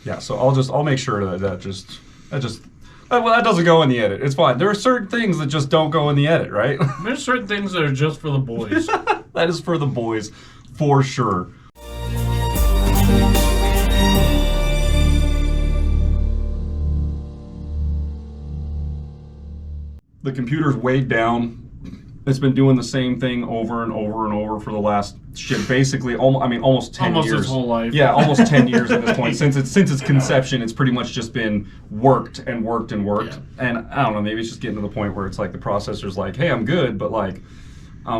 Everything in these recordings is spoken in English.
Yeah, so I'll make sure that that doesn't go in the edit. It's fine. There are certain things that just don't go in the edit, right? There's certain things that are just for the boys. That is for the boys, for sure. The computer's weighed down. It's been doing the same thing over and over and over for the last basically almost 10 years. Almost its whole life. Yeah, almost 10 years at this point. Since its conception, it's pretty much just been worked and worked and worked. Yeah. And I don't know, maybe it's just getting to the point where it's like the processor's like, hey, I'm good, but like I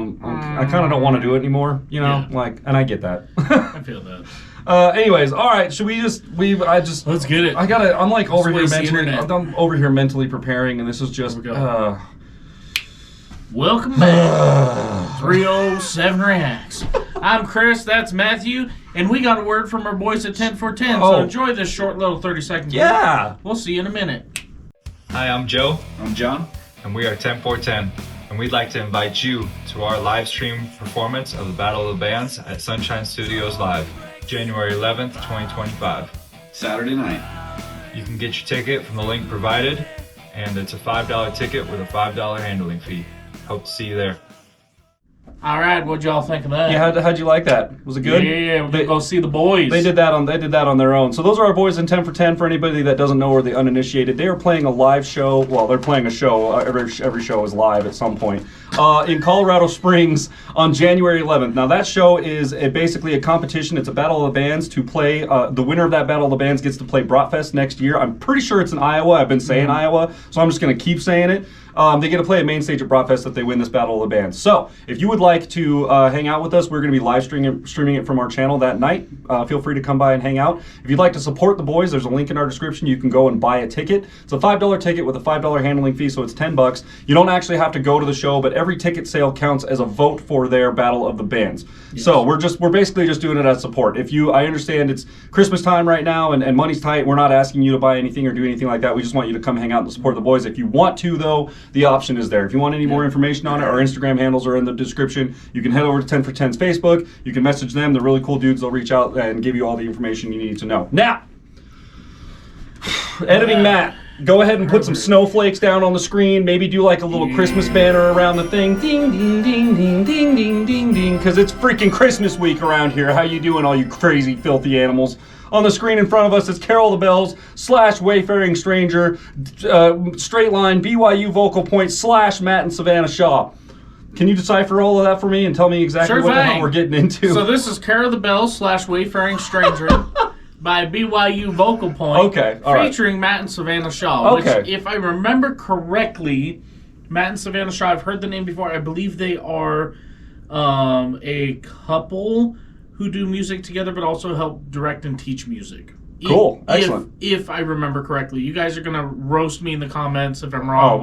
kind of don't want to do it anymore, you know? Yeah. Like, and I get that. I feel that. Anyways, all right. Should we just? Let's get it. I'm like over here mentally. I'm over here mentally preparing, and this is just. Welcome back. 307 Reacts. I'm Chris. That's Matthew, and we got a word from our boys at 10 for 10. So enjoy this short little 30-second. Yeah. We'll see you in a minute. Hi, I'm Joe. I'm John. And we are 10 for 10. And we'd like to invite you to our live stream performance of the Battle of the Bands at Sunshine Studios Live, January 11th, 2025. Saturday night. You can get your ticket from the link provided, and it's a $5 ticket with a $5 handling fee. Hope to see you there. All right, what'd y'all think of that? Yeah, how'd you like that? Was it good? Yeah, we're gonna go see the boys. They did that on their own. So those are our boys in 10 for 10. For anybody that doesn't know or the uninitiated, they are playing a live show. Well, they're playing a show. Every show is live at some point in Colorado Springs on January 11th. Now that show is basically a competition. It's a battle of the bands to play. The winner of that battle of the bands gets to play Bratfest next year. I'm pretty sure it's in Iowa. I've been saying Iowa, so I'm just gonna keep saying it. They get to play a main stage at Bratfest if they win this Battle of the Bands. So, if you would like to hang out with us, we're going to be live streaming it from our channel that night. Feel free to come by and hang out. If you'd like to support the boys, there's a link in our description. You can go and buy a ticket. It's a $5 ticket with a $5 handling fee, so it's $10. You don't actually have to go to the show, but every ticket sale counts as a vote for their Battle of the Bands. Yes. So, we're basically just doing it as support. I understand it's Christmas time right now and money's tight. We're not asking you to buy anything or do anything like that. We just want you to come hang out and support the boys. If you want to, though, the option is there. If you want any more information on it, our Instagram handles are in the description. You can head over to 10 for 10's Facebook. You can message them. They're really cool dudes. They'll reach out and give you all the information you need to know. Now, editing Matt, go ahead and put some snowflakes down on the screen. Maybe do like a little Christmas banner around the thing. Ding, ding, ding, ding, ding, ding, ding, ding. Because it's freaking Christmas week around here. How you doing, all you crazy, filthy animals? On the screen in front of us is Carol the Bells / Wayfaring Stranger, straight line BYU vocal point / Matt and Savanna Shaw. Can you decipher all of that for me and tell me exactly what the hell we're getting into? So this is Carol the Bells / Wayfaring Stranger by BYU vocal point. Okay, all right. Featuring Matt and Savanna Shaw. Okay. Which, if I remember correctly, Matt and Savanna Shaw, I've heard the name before. I believe they are a couple who do music together, but also help direct and teach music. Cool. Excellent. If I remember correctly. You guys are going to roast me in the comments if I'm wrong.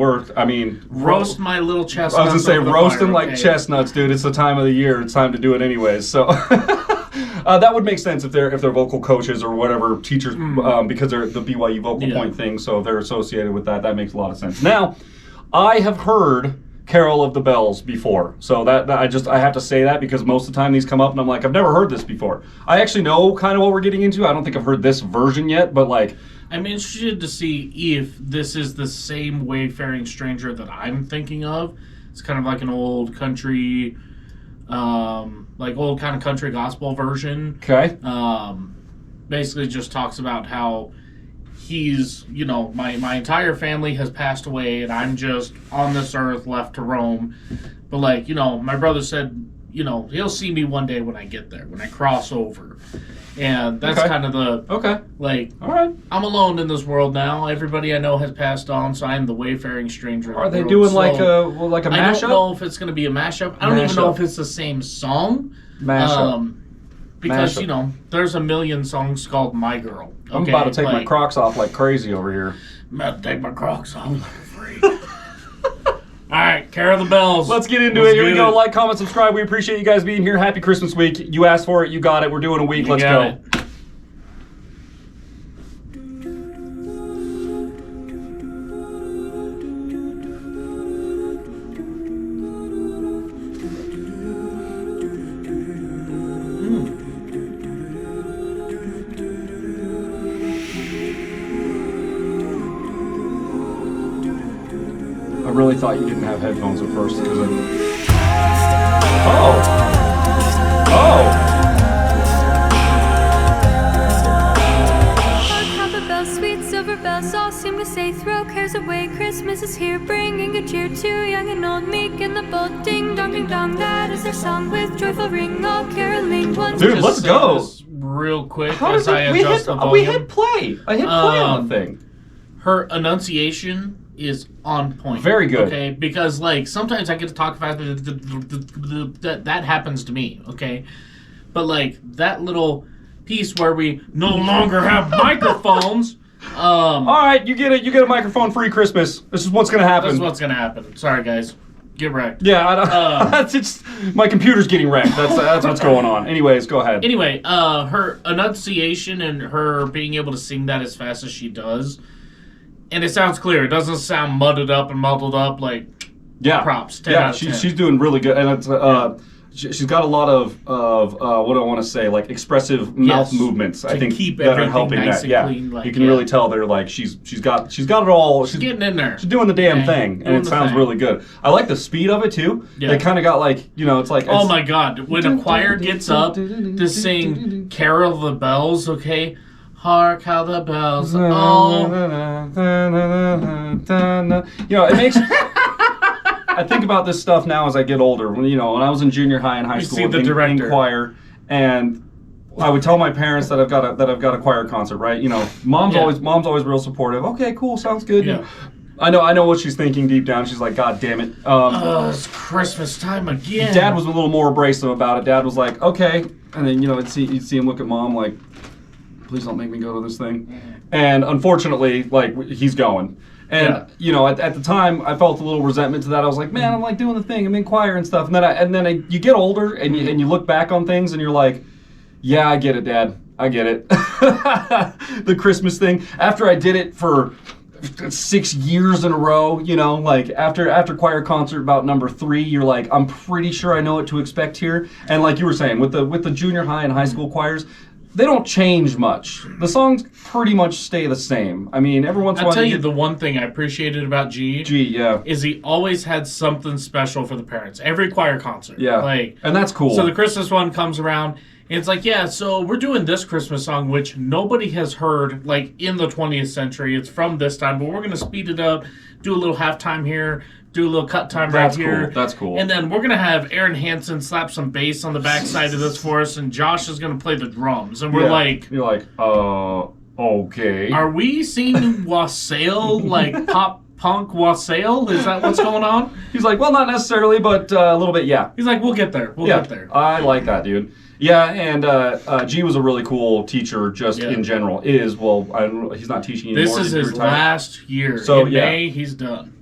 Roast my little chestnuts. I was going to say, roasting fire, like chestnuts, dude. It's the time of the year. It's time to do it anyways. So that would make sense if they're vocal coaches or whatever, teachers, because they're the BYU vocal point thing, so they're associated with that. That makes a lot of sense. Now, I have heard Carol of the Bells before, so that I have to say that because most of the time these come up and I'm like, I've never heard this before. I actually know kind of what we're getting into. I don't think I've heard this version yet, but like, I'm interested to see if this is the same Wayfaring Stranger that I'm thinking of. It's kind of like an old country, old kind of country gospel version. Okay. Basically just talks about how he's, my entire family has passed away and I'm just on this earth left to roam. But my brother said, he'll see me one day when I get there, when I cross over. And that's kind of the, all right, I'm alone in this world now. Everybody I know has passed on, so I'm the Wayfaring Stranger. Are they doing like a mashup? I don't know if it's going to be a mashup. I don't even know if it's the same song. Mashup. Because, there's a million songs called My Girl. Okay? I'm about to take my Crocs off like crazy over here. I'm about to take my Crocs off like a freak. All right, Carol the Bells. Let's get into it. Here we go. Like, comment, subscribe. We appreciate you guys being here. Happy Christmas week. You asked for it. You got it. We're doing a week. Let's go. really thought you didn't have headphones at first. Oh! Hark how the bells, sweet silver bells, all seem to say, throw cares away. Christmas is here, bringing good cheer to young and old, meek and the bold. Ding dong, ding dong, that is their song with joyful ring, all caroling once. Dude, let's go. Real quick, How as did I we adjust the volume. We hit play. I hit play on the thing. Her enunciation is on point. Very good. Okay, because like sometimes I get to talk fast. That happens to me. Okay, but like that little piece where we no longer have microphones. All right, you get a microphone-free Christmas. This is what's gonna happen. This is what's gonna happen. Sorry, guys. Get wrecked. Yeah, that's it's my computer's getting wrecked. That's what's going on. Anyways, go ahead. Anyway, her enunciation and her being able to sing that as fast as she does, and it sounds clear. It doesn't sound muddled up and muddled up. Like, props. 10 out of 10. She's doing really good, and it's she's got a lot of what do I want to say, like expressive mouth movements. I think keep that are helping nice that. and clean, like, you can really tell they're like she's got it all. She's getting in there. She's doing the damn thing, and it sounds really good. I like the speed of it too. Yeah. They kind of got like it's like. Oh my God! When a choir gets up to sing "Carol of the Bells," okay. Hark how the bells. Oh. It makes. I think about this stuff now as I get older. When I was in junior high and high school in choir, and I would tell my parents that I've got a choir concert. Right? Mom's always real supportive. Okay, cool, sounds good. Yeah. I know what she's thinking deep down. She's like, God damn it. It's Christmas time again. Dad was a little more abrasive about it. Dad was like, okay, and then you'd see him look at Mom like, please don't make me go to this thing. And unfortunately, like he's going. And at the time, I felt a little resentment to that. I was like, man, I'm like doing the thing. I'm in choir and stuff. And then you get older and you look back on things and you're like, yeah, I get it, Dad. I get it. The Christmas thing. After I did it for 6 years in a row, like after choir concert about number 3, you're like, I'm pretty sure I know what to expect here. And like you were saying, with the junior high and high school choirs, they don't change much. The songs pretty much stay the same. I mean, every once in a while... I'll tell you the one thing I appreciated about G, is he always had something special for the parents. Every choir concert. Yeah, and that's cool. So the Christmas one comes around, and it's like, so we're doing this Christmas song, which nobody has heard, like, in the 20th century. It's from this time, but we're going to speed it up, do a little halftime here, do a little cut time right here. That's cool. And then we're going to have Aaron Hansen slap some bass on the backside of this for us, and Josh is going to play the drums. And we're like... You're like, okay. Are we seeing Wassail, like pop punk Wassail? Is that what's going on? He's like, well, not necessarily, but a little bit, yeah. He's like, we'll get there. We'll get there. I like that, dude. Yeah, and G was a really cool teacher just in general. He's not teaching anymore. This is his last year. So, in May, he's done.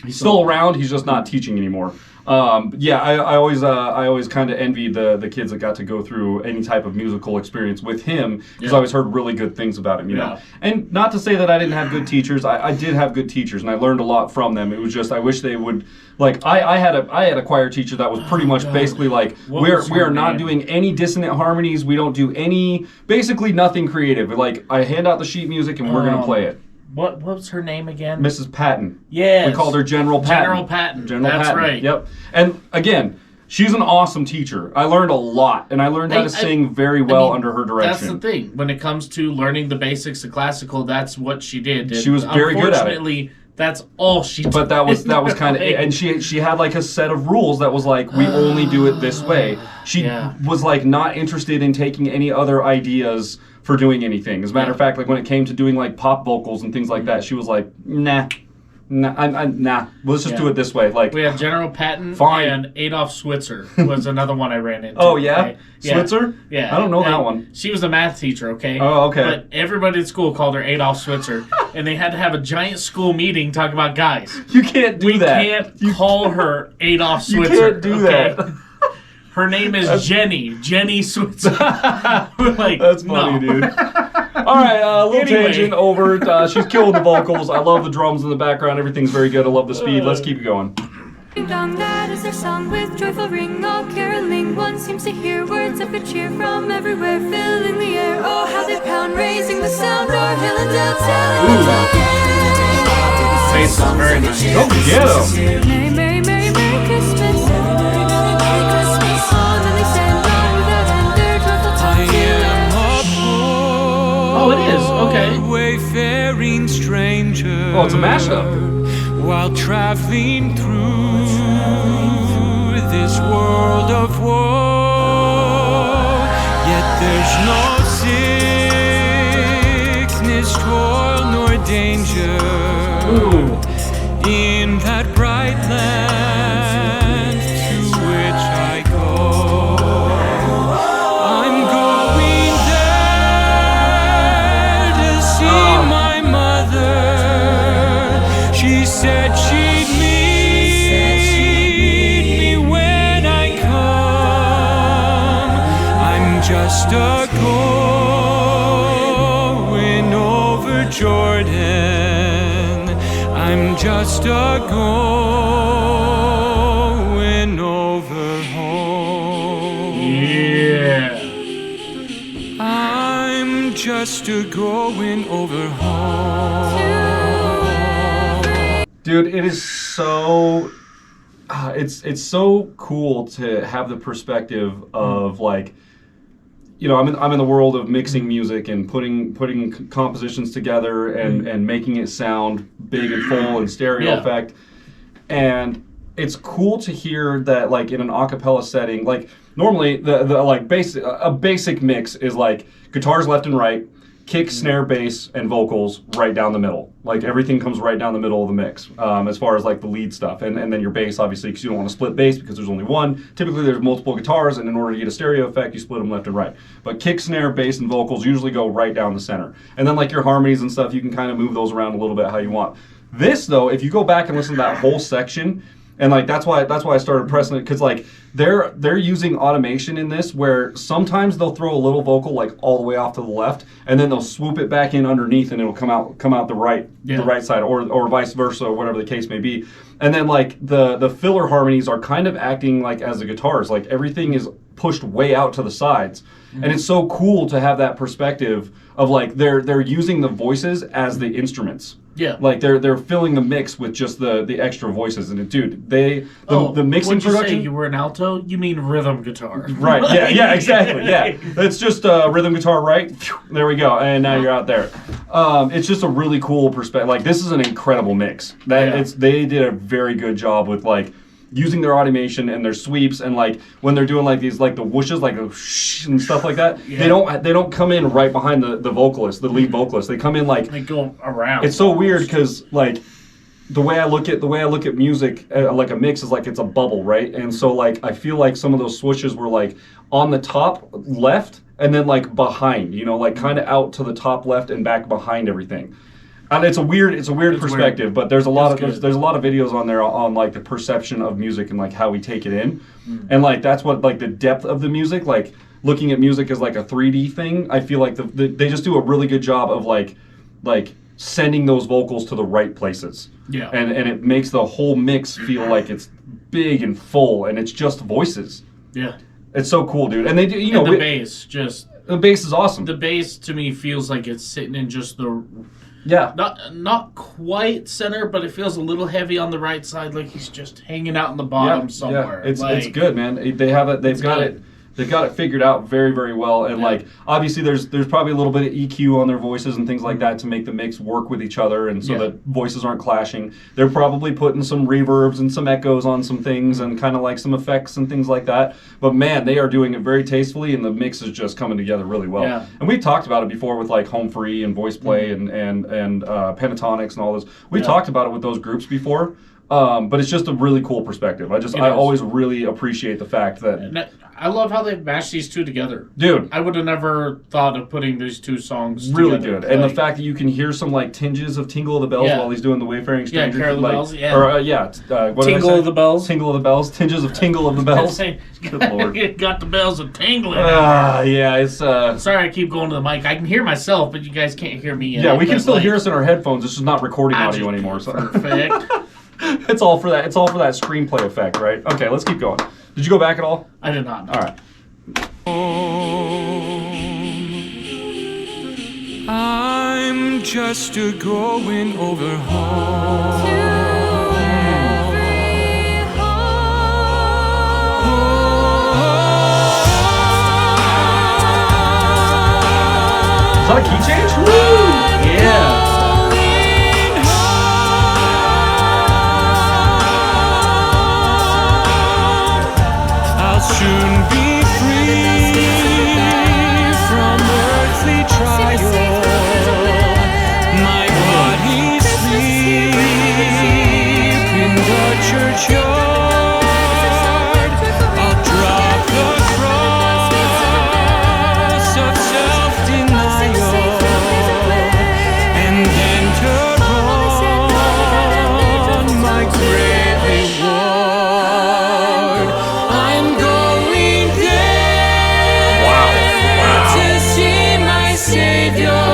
He's still around. He's just not teaching anymore. I always kind of envied the kids that got to go through any type of musical experience with him, because I always heard really good things about him, you know. And not to say that I didn't have good teachers. I did have good teachers, and I learned a lot from them. It was just I wish they would, like, I had a choir teacher that was pretty much basically like, we are not doing any dissonant harmonies. We don't do basically nothing creative. Like, I hand out the sheet music and we're gonna play it. What was her name again? Mrs. Patton. Yes. We called her General Patton. That's right. Yep. And again, she's an awesome teacher. I learned a lot, and I learned how to sing very well under her direction. That's the thing. When it comes to learning the basics of classical, that's what she did. She was very good at it. Unfortunately, that's all she did. But that was kind of, and she had like a set of rules that was like, we only do it this way. She was like not interested in taking any other ideas for doing anything. As a matter of fact, like when it came to doing like pop vocals and things like that, she was like, nah. Let's just do it this way. Like, we have General Patton and Adolf Switzer was another one I ran into. Oh yeah, okay? Switzer? Yeah, I don't know that one. She was a math teacher. Okay. Oh, okay. But everybody at school called her Adolf Switzer, and they had to have a giant school meeting talking about, guys, you can't do that. We can't call her Adolf Switzer. You can't do that. Her name is Jenny Switzer. Like, that's funny, dude. All right, a little tangent over. She's killing the vocals. I love the drums in the background. Everything's very good. I love the speed. Let's keep it going. Ding dong, that is their song with joyful ring, all caroling. One seems to hear words of good cheer from everywhere, filling the air. Oh, how they pound, raising the sound, o'er hill and dale, telling the tale. bass is very nice. Go get him. Merry, Merry, Merry, Merry Christmas. Merry, Merry, Merry, Merry Christmas. All that they send on without end their joyful tongues to Oh, it is. Okay. Wayfaring stranger. Oh, it's a mashup. While traveling through this world of woe, yet there's no sickness, toil, nor danger in that bright land to which I go. I'm going there to see my mother. She said she'd meet me when I come. I'm just a going over Jordan. I'm just a going over home. Yeah. I'm just a going over home. Dude, it is so it's so cool to have the perspective of like, you know, I'm in the world of mixing music and putting compositions together and making it sound big and full and stereo effect. And it's cool to hear that, like, in an a cappella setting, like normally the like basic mix is like guitars left and right, kick, snare, bass, and vocals right down the middle. Like everything comes right down the middle of the mix, as far as like the lead stuff, and then your bass, obviously, because you don't want to split bass because there's only one. Typically there's multiple guitars, and in order to get a stereo effect, you split them left and right. But kick, snare, bass, and vocals usually go right down the center. And then like your harmonies and stuff, you can kind of move those around a little bit how you want. This though, if you go back and listen to that whole section, and like that's why I started pressing it, because like they're using automation in this where sometimes they'll throw a little vocal like all the way off to the left, and then they'll swoop it back in underneath, and it'll come out the right side, or vice versa, or whatever the case may be. And then like the filler harmonies are kind of acting like as the guitars, like everything is pushed way out to the sides. And it's so cool to have that perspective of like they're using the voices as the instruments. Yeah. Like they're filling the mix with just the extra voices. And dude, the mixing what'd you production. Say you were an alto? You mean rhythm guitar? Right. Yeah. Exactly. Yeah. It's just rhythm guitar, right? Phew, there we go. And now you're out there. It's just a really cool perspective. Like this is an incredible mix. They did a very good job with like using their automation and their sweeps, and like when they're doing like these like the whooshes, like the whoosh and stuff like that, they don't come in right behind the vocalist, the lead vocalist. They come in like they go around. It's so weird because like the way I look at music, like a mix is like it's a bubble, right? And so like I feel like some of those swooshes were like on the top left and then like behind, you know, like kind of out to the top left and back behind everything. And it's a weird perspective, but there's a lot of videos on there on like the perception of music and like how we take it in, and like that's what like the depth of the music, like looking at music as like a 3D thing. I feel like they just do a really good job of like sending those vocals to the right places. Yeah, and it makes the whole mix feel like it's big and full, and it's just voices. Yeah, it's so cool, dude. And they do, you know, the bass the bass is awesome. The bass to me feels like it's sitting in just the. Yeah. Not quite center, but it feels a little heavy on the right side, like he's just hanging out in the bottom somewhere. Yeah. It's good, man. They've got it figured out very, very well. And like obviously there's probably a little bit of EQ on their voices and things like that to make the mix work with each other, and so that voices aren't clashing. They're probably putting some reverbs and some echoes on some things and kind of like some effects and things like that. But man, they are doing it very tastefully, and the mix is just coming together really well. Yeah. And we've talked about it before with like Home Free and Voice Play and Pentatonics and all those. We talked about it with those groups before. But it's just a really cool perspective. I always really appreciate the fact that I love how they've mashed these two together. Dude, I would have never thought of putting these two songs really together. Good. And the fact that you can hear some like tinges of Tingle of the Bells while he's doing the Wayfaring Stranger. Yeah, Carol of the Bells. Yeah. Or Tingle of the Bells. Tingle of the Bells. Tinges of Tingle of the Bells. Good Lord. Got the bells of tingling. Yeah, it's Sorry, I keep going to the mic. I can hear myself, but you guys can't hear me. Yeah, we can still hear us in our headphones. It's just not recording audio anymore. So. Perfect. It's all for that. It's all for that screenplay effect, right? Okay, let's keep going. Did you go back at all? I did not. All right. I'm I'm just a going over home. To every home. Is that a key change? Woo! Yeah. I'll soon be free from earthly trial. My body's asleep in the churchyard. I'll drop the cross of self-denial and enter on my great reward. I'm going there to see my Savior,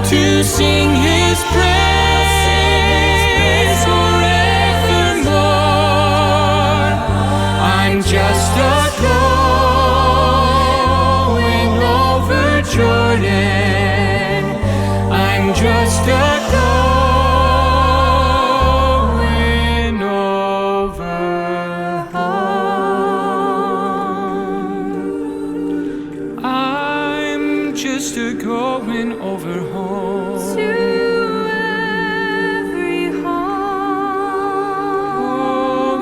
to sing His praise forevermore. I'm just a going over Jordan. I'm just a going over home. I'm just a going over home. To every home.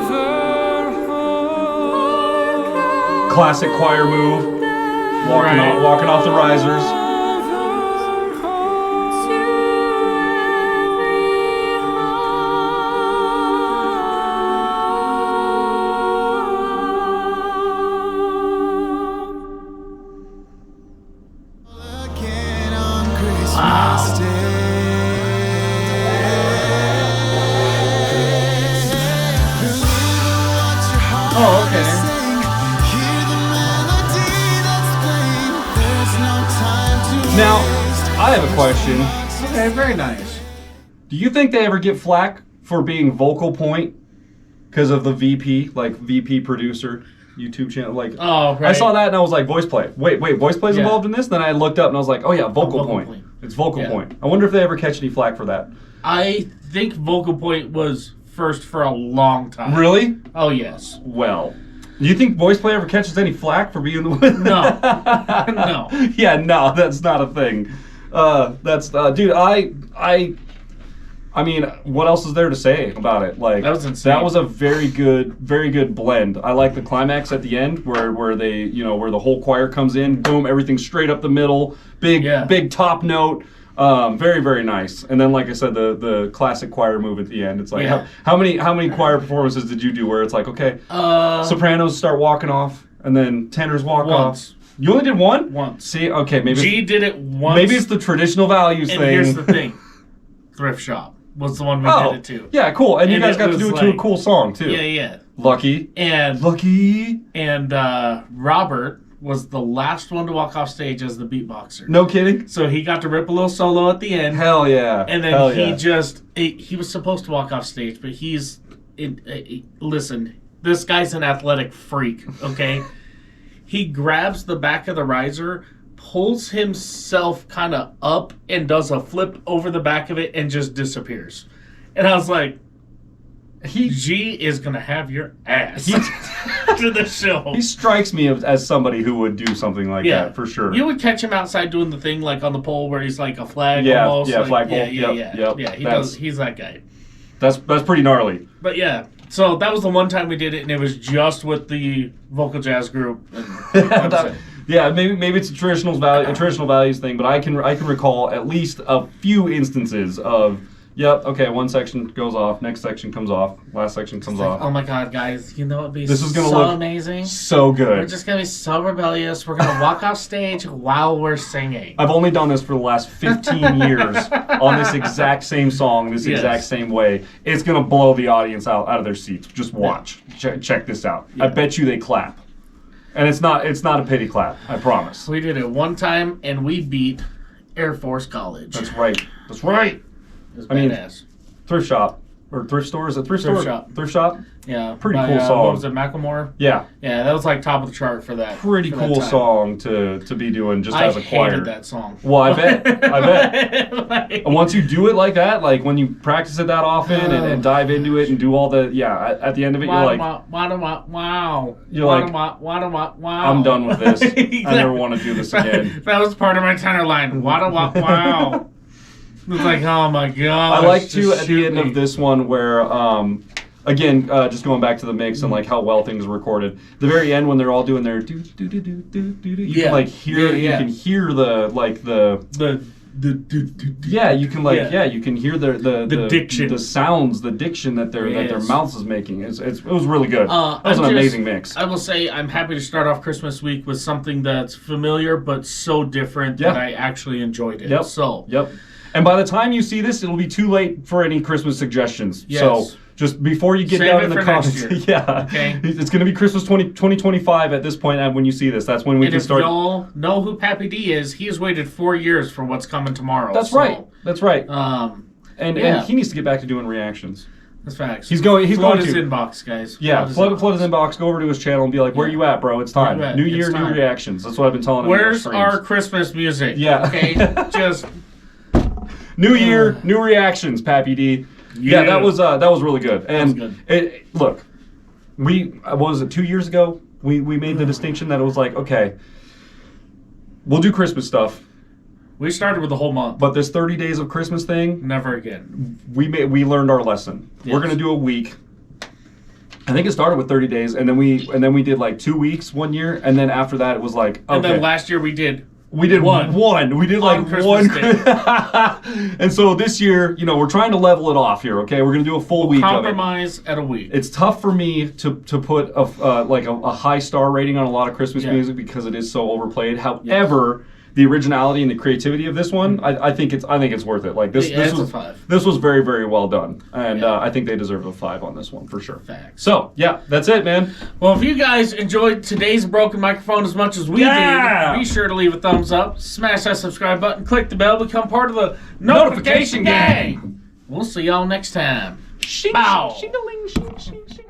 Over home. Classic choir move. Right. Walking off the risers. Oh, okay. Now, I have a question. Okay, very nice. Do you think they ever get flack for being vocal point because of the VP, like VP producer YouTube channel? Like, Oh, right. I saw that and I was like, voice play. Wait, voice play's Yeah. involved in this? Then I looked up and I was like, oh yeah, vocal vocal point. point. It's vocal Yeah. point. I wonder if they ever catch any flack for that. I think Vocal Point was first for a long time. Really? Oh, yes. Well, do you think voice play ever catches any flack for being the No. No. Yeah, no, that's not a thing. Dude, I mean, what else is there to say about it? Like, That was insane. That was a very good blend. I like the climax at the end where they, where the whole choir comes in, boom, everything straight up the middle, big top note. Very, very nice. And then, like I said, the classic choir move at the end. It's like, Yeah. how many choir performances did you do where it's like, okay, sopranos start walking off, and then tenors walk Once. off? You only did one? Once. See, okay, maybe G did it once. maybe it's the traditional values And thing. here's the thing. Thrift Shop was the one we Oh, did it to. yeah, cool. And you And guys it got to was do it to a like- cool song too. Yeah. Lucky. And Robert was the last one to walk off stage as the beatboxer. No kidding. So he got to rip a little solo at the end. Hell yeah. And then Hell he yeah. he was supposed to walk off stage, but listen, this guy's an athletic freak, okay? He grabs the back of the riser, pulls himself kind of up, and does a flip over the back of it and just disappears. And I was like, G is going to have your ass to the show. He strikes me as somebody who would do something like that for sure. You would catch him outside doing the thing like on the pole where he's like a flag Yeah, almost. yeah, like, flagpole. Yeah, Yep. he does. He's that guy. That's pretty gnarly. But yeah, so that was the one time we did it, and it was just with the vocal jazz group. And Yeah, maybe it's a traditional values thing, but I can recall at least a few instances of, yep, okay, one section goes off, next section comes off, last section comes off. oh my God, guys, you know what'd be This is gonna so look amazing? So good. We're just gonna be so rebellious. We're gonna walk off stage while we're singing. I've only done this for the last 15 years on this exact same song, this exact same way. It's gonna blow the audience out of their seats. Just watch. Check this out. Yeah. I bet you they clap. And it's not a pity clap, I promise. We did it one time, and we beat Air Force College. That's right. That's right. It was I mean, badass. Thrift Shop, or thrift store. Is it thrift Thrift store? shop. Thrift shop. Yeah. Pretty by, cool song. What was it, Macklemore? Yeah. Yeah, that was like top of the chart for that. Pretty for that cool time. song to be doing just as a choir. I hated that song. Well, I bet. Like- And once you do it like that, like when you practice it that often and dive into it and do all the at the end of it, you're like, wow. You're like, wow. I'm done with this. I never want to do this again. That was part of my tenor line. Wow. It's like, oh my god. I like to at the end of this one where again, just going back to the mix and like how well things are recorded. The very end when they're all doing their do, you can like hear you can hear the you can you can hear the diction, the sounds, the diction that their mouths is making. It was really good. That was an amazing mix. I will say I'm happy to start off Christmas week with something that's familiar but so different that I actually enjoyed it. Yep. So And by the time you see this, it'll be too late for any Christmas suggestions. Yes. So just before you get Save down it in the for comments, next year. okay. It's going to be Christmas 2025 at this point when you see this. That's when we can start. If y'all know who Pappy D is, he has waited 4 years for what's coming tomorrow. That's right. That's right. And he needs to get back to doing reactions. That's facts. He's going his to inbox, guys. Flood his inbox. Go over to his channel and be like, "Where you at, bro? It's time. New year, new reactions." That's what I've been telling him. Where's our Christmas music? Yeah. Okay. Just New year, new reactions, Pappy D. Yeah, that was really good. And look, what was it, 2 years ago? We made the distinction that it was like, okay, we'll do Christmas stuff. We started with a whole month. But this 30 days of Christmas thing, never again. We learned our lesson. Yes. We're gonna do a week. I think it started with 30 days, and then we did like 2 weeks one year, and then after that it was like, okay. And then last year we did one. We did like one. And so this year, we're trying to level it off here, okay? We're going to do a full week of it. Compromise at a week. It's tough for me to put a high star rating on a lot of Christmas music because it is so overplayed. However, the originality and the creativity of this one, I think it's worth it. Like this was a 5. This was very, very well done, and I think they deserve a 5 on this one for sure. Facts. So that's it, man. Well, if you guys enjoyed today's broken microphone as much as we did, be sure to leave a thumbs up, smash that subscribe button, click the bell, become part of the notification gang. We'll see y'all next time. Bow. Shing-a-ling, shing-a-ling.